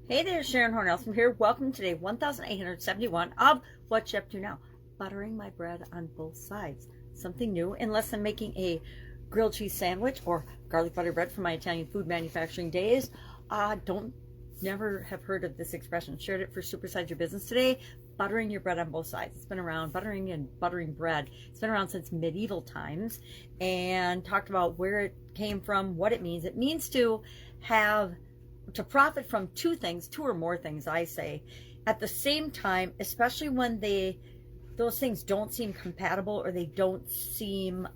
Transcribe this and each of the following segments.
Hey there, Sharon Horne-Ellstrom here. Welcome to day 1871 of What's She Up To Now? Buttering my bread on both sides. Something new, unless I'm making a grilled cheese sandwich or garlic butter bread from my Italian food manufacturing days. Never have heard of this expression. Shared it for Supersize Your Business today. Buttering your bread on both sides. It's been around, buttering and buttering bread. It's been around since medieval times, and talked about where it came from, what it means. It means to profit from two or more things, I say, at the same time, especially when those things don't seem compatible, or they seem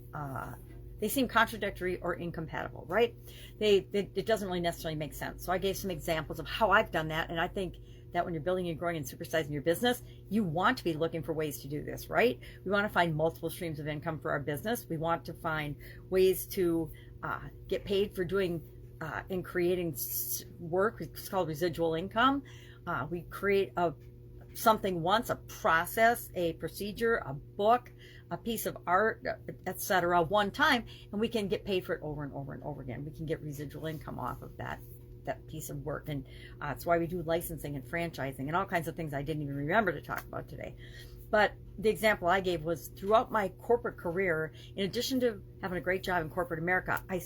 contradictory or incompatible, right? It doesn't really necessarily make sense. So I gave some examples of how I've done that, and I think that when you're building and growing and supersizing your business, you want to be looking for ways to do this, right? We want to find multiple streams of income for our business. We want to find ways to get paid for doing in creating work. It's called residual income. We create something once, a process, a procedure, a book, a piece of art, etc., one time, and we can get paid for it over and over and over again. We can get residual income off of that piece of work, and that's why we do licensing and franchising and all kinds of things I didn't even remember to talk about today. But the example I gave was throughout my corporate career, in addition to having a great job in corporate America, I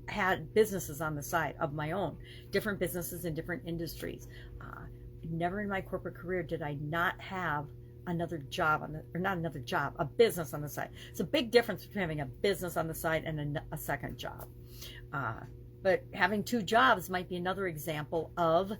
had businesses on the side of my own, different businesses in different industries. Never in my corporate career did I not have a business on the side. It's a big difference between having a business on the side and a second job. But having two jobs might be another example of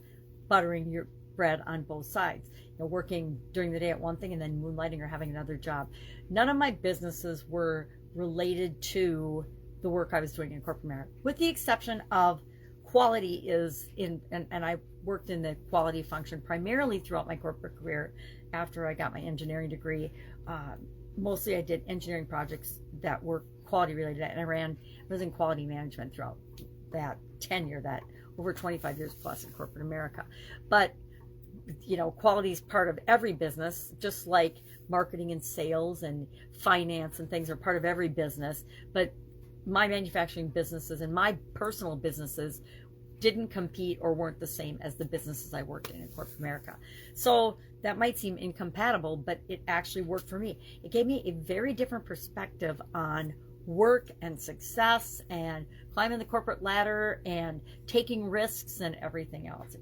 buttering your bread on both sides. Working during the day at one thing and then moonlighting or having another job. None of my businesses were related to the work I was doing in corporate America, with the exception of quality and I worked in the quality function primarily throughout my corporate career after I got my engineering degree. Mostly I did engineering projects that were quality related, and I was in quality management throughout that tenure, that over 25 years plus in corporate America. But quality is part of every business, just like marketing and sales and finance and things are part of every business. But my manufacturing businesses and my personal businesses didn't compete or weren't the same as the businesses I worked in corporate America. So that might seem incompatible, but it actually worked for me. It gave me a very different perspective on work and success and climbing the corporate ladder and taking risks and everything else.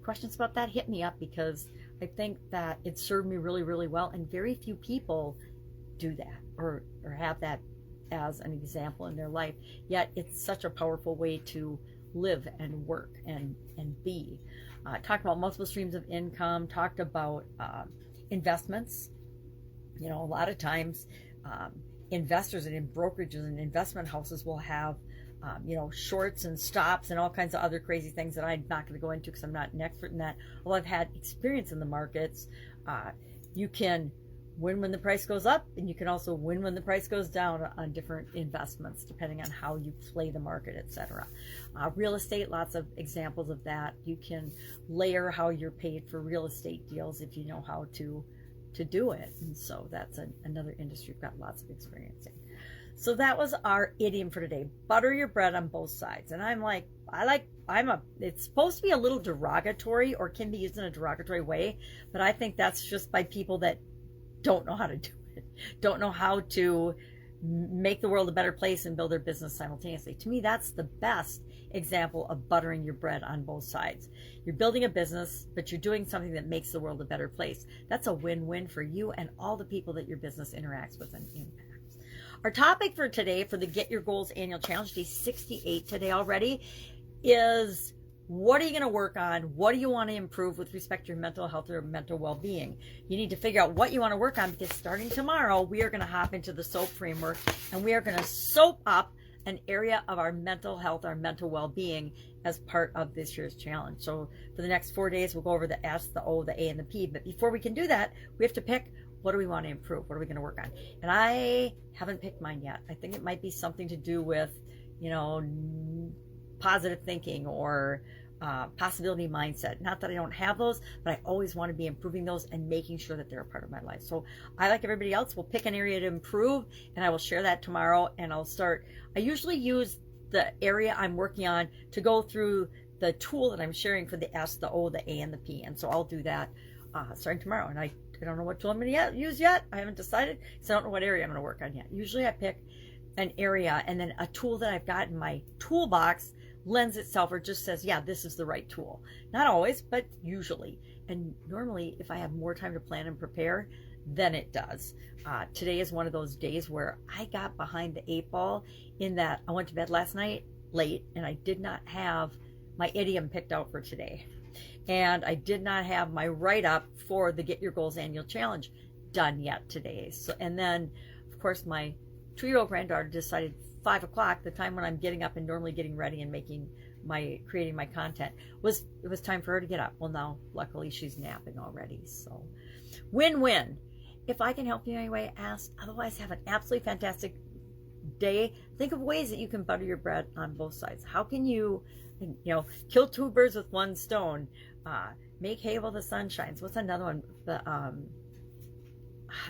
Questions about that, hit me up, because I think that it served me really, really well, and very few people do that or have that as an example in their life, yet it's such a powerful way to live and work and be. Talked about multiple streams of income, talked about investments. A lot of times investors and in brokerages and investment houses will have shorts and stops and all kinds of other crazy things that I'm not going to go into because I'm not an expert in that. Although I've had experience in the markets, you can win when the price goes up, and you can also win when the price goes down on different investments, depending on how you play the market, etc. Real estate, lots of examples of that. You can layer how you're paid for real estate deals if you know how to do it, and so that's another industry we've got lots of experience in. So that was our idiom for today: butter your bread on both sides. And it's supposed to be a little derogatory, or can be used in a derogatory way, but I think that's just by people that don't know how to do it, don't know how to make the world a better place and build their business simultaneously. To me, that's the best example of buttering your bread on both sides. You're building a business, but you're doing something that makes the world a better place. That's a win-win for you and all the people that your business interacts with and impacts. Our topic for today, for the Get Your Goals Annual Challenge, day 68 today already, is: what are you going to work on? What do you want to improve with respect to your mental health or mental well-being? You need to figure out what you want to work on, because starting tomorrow, we are going to hop into the SOAP framework, and we are going to soap up an area of our mental health, our mental well-being, as part of this year's challenge. So for the next 4 days, we'll go over the S, the O, the A, and the P. But before we can do that, we have to pick, what do we want to improve? What are we going to work on? And I haven't picked mine yet. I think it might be something to do with, positive thinking or possibility mindset. Not that I don't have those, but I always want to be improving those and making sure that they're a part of my life. So I, like everybody else, will pick an area to improve, and I will share that tomorrow. And I usually use the area I'm working on to go through the tool that I'm sharing for the S, the O, the A, and the P. And so I'll do that starting tomorrow. And I don't know what tool I'm going to use yet. I haven't decided, because I don't know what area I'm going to work on yet. Usually I pick an area, and then a tool that I've got in my toolbox lends itself or just says, yeah, this is the right tool. Not always, but usually. And normally, if I have more time to plan and prepare, then it does. Today is one of those days where I got behind the 8 ball in that I went to bed last night late, and I did not have my idiom picked out for today. And I did not have my write-up for the Get Your Goals Annual Challenge done yet today. So, and then, of course, my 2-year-old granddaughter decided 5 o'clock, the time when I'm getting up and normally getting ready and creating my content, it was time for her to get up. Well, now, luckily, she's napping already. So, win-win. If I can help you in any way, ask. Otherwise, have an absolutely fantastic day. Think of ways that you can butter your bread on both sides. How can you kill 2 birds with 1 stone? Make hay while the sun shines. What's another one?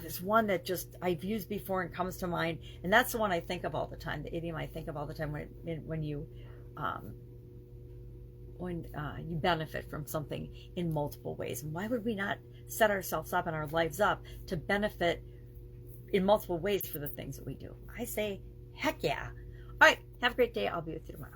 There's one that just I've used before and comes to mind, and that's the one I think of all the time. The idiom I think of all the time when you benefit from something in multiple ways. And why would we not set ourselves up and our lives up to benefit in multiple ways for the things that we do? I say, heck yeah. All right, have a great day. I'll be with you tomorrow.